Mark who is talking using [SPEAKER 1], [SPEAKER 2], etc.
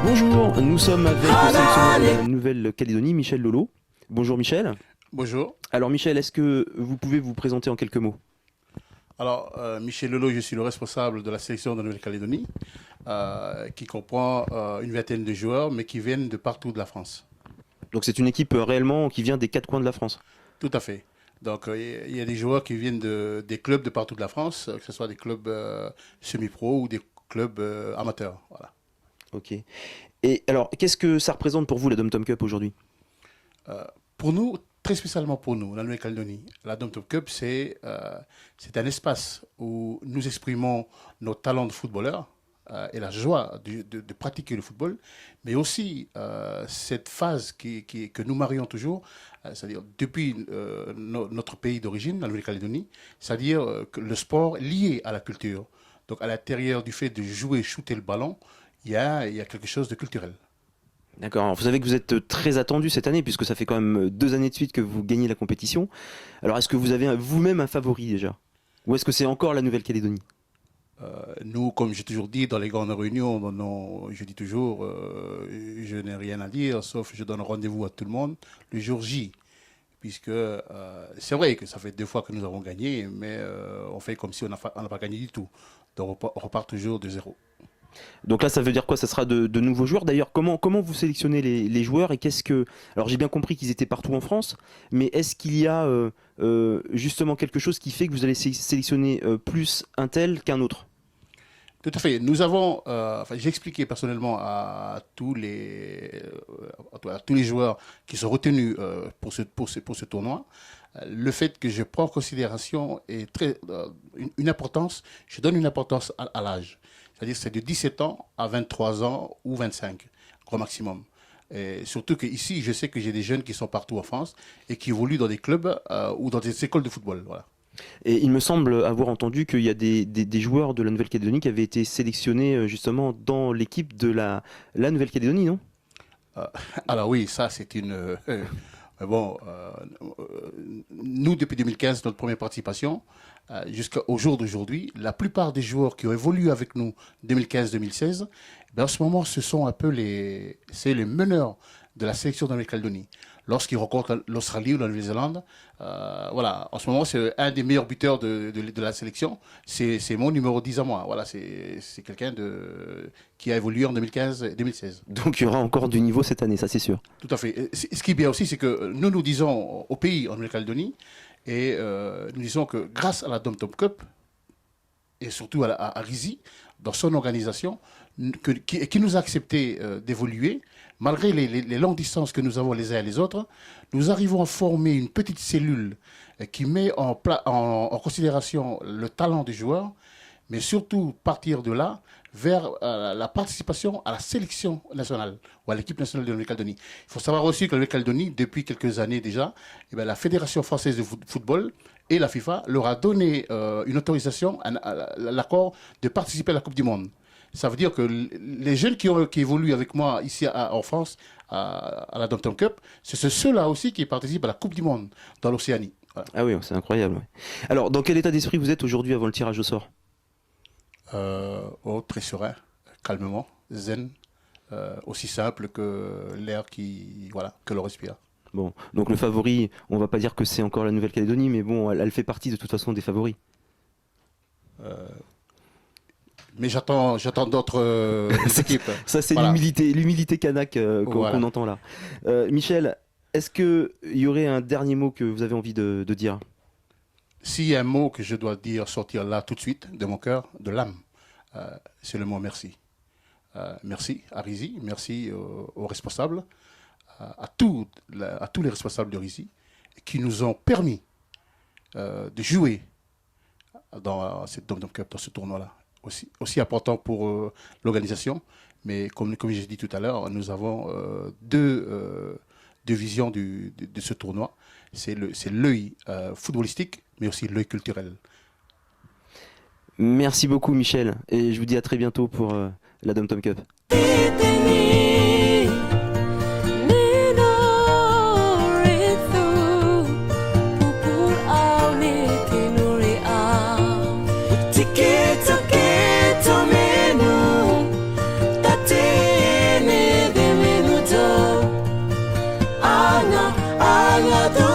[SPEAKER 1] Bonjour, nous sommes avec le sélectionneur de la Nouvelle-Calédonie, Michel Lolo. Bonjour Michel.
[SPEAKER 2] Bonjour.
[SPEAKER 1] Alors Michel, est-ce que vous pouvez vous présenter en quelques mots?
[SPEAKER 2] Alors, Michel Lolo, je suis le responsable de la sélection de la Nouvelle-Calédonie, qui comprend une vingtaine de joueurs, mais qui viennent de partout de la France.
[SPEAKER 1] Donc c'est une équipe réellement qui vient des quatre coins de la France.
[SPEAKER 2] Tout à fait. Donc, il y a des joueurs qui viennent des clubs de partout de la France, que ce soit des clubs semi-pro ou des clubs amateurs. Voilà.
[SPEAKER 1] Ok. Et alors, qu'est-ce que ça représente pour vous la Dom Tom Cup aujourd'hui?
[SPEAKER 2] Pour nous, très spécialement pour nous, la Nouvelle-Calédonie, la Dom Top Cup, c'est un espace où nous exprimons nos talents de footballeurs et la joie de pratiquer le football, mais aussi cette phase que nous marions toujours, c'est-à-dire depuis notre pays d'origine, la Nouvelle-Calédonie, c'est-à-dire que le sport lié à la culture. Donc à l'intérieur du fait de jouer, shooter le ballon, il y a quelque chose de culturel.
[SPEAKER 1] D'accord, vous savez que vous êtes très attendu cette année puisque ça fait quand même 2 années de suite que vous gagnez la compétition. Alors est-ce que vous avez vous-même un favori déjà? Ou est-ce que c'est encore la Nouvelle-Calédonie?
[SPEAKER 2] Nous, comme j'ai toujours dit dans les grandes réunions, je dis toujours, je n'ai rien à dire, sauf je donne rendez-vous à tout le monde le jour J. Puisque c'est vrai que ça fait 2 fois que nous avons gagné, mais on fait comme si on n'a pas gagné du tout. Donc on repart toujours de zéro.
[SPEAKER 1] Donc là, ça veut dire quoi? Ça sera de nouveaux joueurs. D'ailleurs, comment vous sélectionnez les joueurs et qu'est-ce que... Alors j'ai bien compris qu'ils étaient partout en France, mais est-ce qu'il y a justement quelque chose qui fait que vous allez sélectionner plus un tel qu'un autre?
[SPEAKER 2] Tout à fait. Nous avons, j'ai expliqué personnellement à tous les joueurs qui sont retenus pour ce tournoi, le fait que je prends en considération une importance, je donne une importance à l'âge. C'est-à-dire que c'est de 17 ans à 23 ans ou 25, grand maximum. Et surtout qu'ici, je sais que j'ai des jeunes qui sont partout en France et qui évoluent dans des clubs ou dans des écoles de football. Voilà.
[SPEAKER 1] Et il me semble avoir entendu qu'il y a des joueurs de la Nouvelle-Calédonie qui avaient été sélectionnés justement dans l'équipe de la Nouvelle-Calédonie, non?
[SPEAKER 2] Alors oui, ça c'est une... bon, nous depuis 2015, notre première participation, jusqu'au jour d'aujourd'hui, la plupart des joueurs qui ont évolué avec nous 2015-2016, en ce moment, ce sont un peu les meneurs de la sélection de la Nouvelle-Calédonie. Lorsqu'ils rencontrent l'Australie ou la Nouvelle-Zélande, voilà, en ce moment, c'est un des meilleurs buteurs de la sélection. C'est mon numéro 10 à moi. Voilà, c'est quelqu'un qui a évolué en 2015-2016.
[SPEAKER 1] Donc il y aura encore du niveau cette année, ça c'est sûr.
[SPEAKER 2] Tout à fait. Ce qui est bien aussi, c'est que nous disons au pays, en Nouvelle-Calédonie, et nous disons que grâce à la Dom Top Cup, et surtout à Rizy, dans son organisation, qui nous a accepté d'évoluer, malgré les longues distances que nous avons les uns et les autres, nous arrivons à former une petite cellule qui met en considération le talent des joueurs, mais surtout partir de là vers la participation à la sélection nationale ou à l'équipe nationale de la Nouvelle-Calédonie. Il faut savoir aussi que la Nouvelle-Calédonie, depuis quelques années déjà, la Fédération française de football et la FIFA leur a donné une autorisation, l'accord de participer à la Coupe du Monde. Ça veut dire que les jeunes qui évoluent avec moi ici en France, à la Dom Tom Cup, c'est ceux-là aussi qui participent à la Coupe du Monde dans l'Océanie. Voilà.
[SPEAKER 1] Ah oui, c'est incroyable. Ouais. Alors, dans quel état d'esprit vous êtes aujourd'hui avant le tirage au sort?
[SPEAKER 2] Très serein, calmement, zen, aussi simple que l'air que l'on respire.
[SPEAKER 1] Bon, donc le favori, on va pas dire que c'est encore la Nouvelle-Calédonie, mais bon, elle fait partie de toute façon des favoris.
[SPEAKER 2] Mais j'attends d'autres équipes.
[SPEAKER 1] Ça, c'est
[SPEAKER 2] voilà.
[SPEAKER 1] l'humilité kanak
[SPEAKER 2] Voilà.
[SPEAKER 1] qu'on entend là. Michel, est-ce qu'il y aurait un dernier mot que vous avez envie de dire?
[SPEAKER 2] S'il y a un mot que je dois dire, sortir là tout de suite, de mon cœur, de l'âme, c'est le mot merci. Merci à Rizy, merci aux responsables, à tous les responsables de Rizy, qui nous ont permis de jouer dans cette Dom Dom Cup, dans ce tournoi-là. Aussi important pour l'organisation, mais comme j'ai dit tout à l'heure, nous avons deux visions de ce tournoi. C'est l'œil footballistique, mais aussi l'œil culturel.
[SPEAKER 1] Merci beaucoup Michel, et je vous dis à très bientôt pour la Dom Tom Cup.
[SPEAKER 3] Tiketo menu tatene la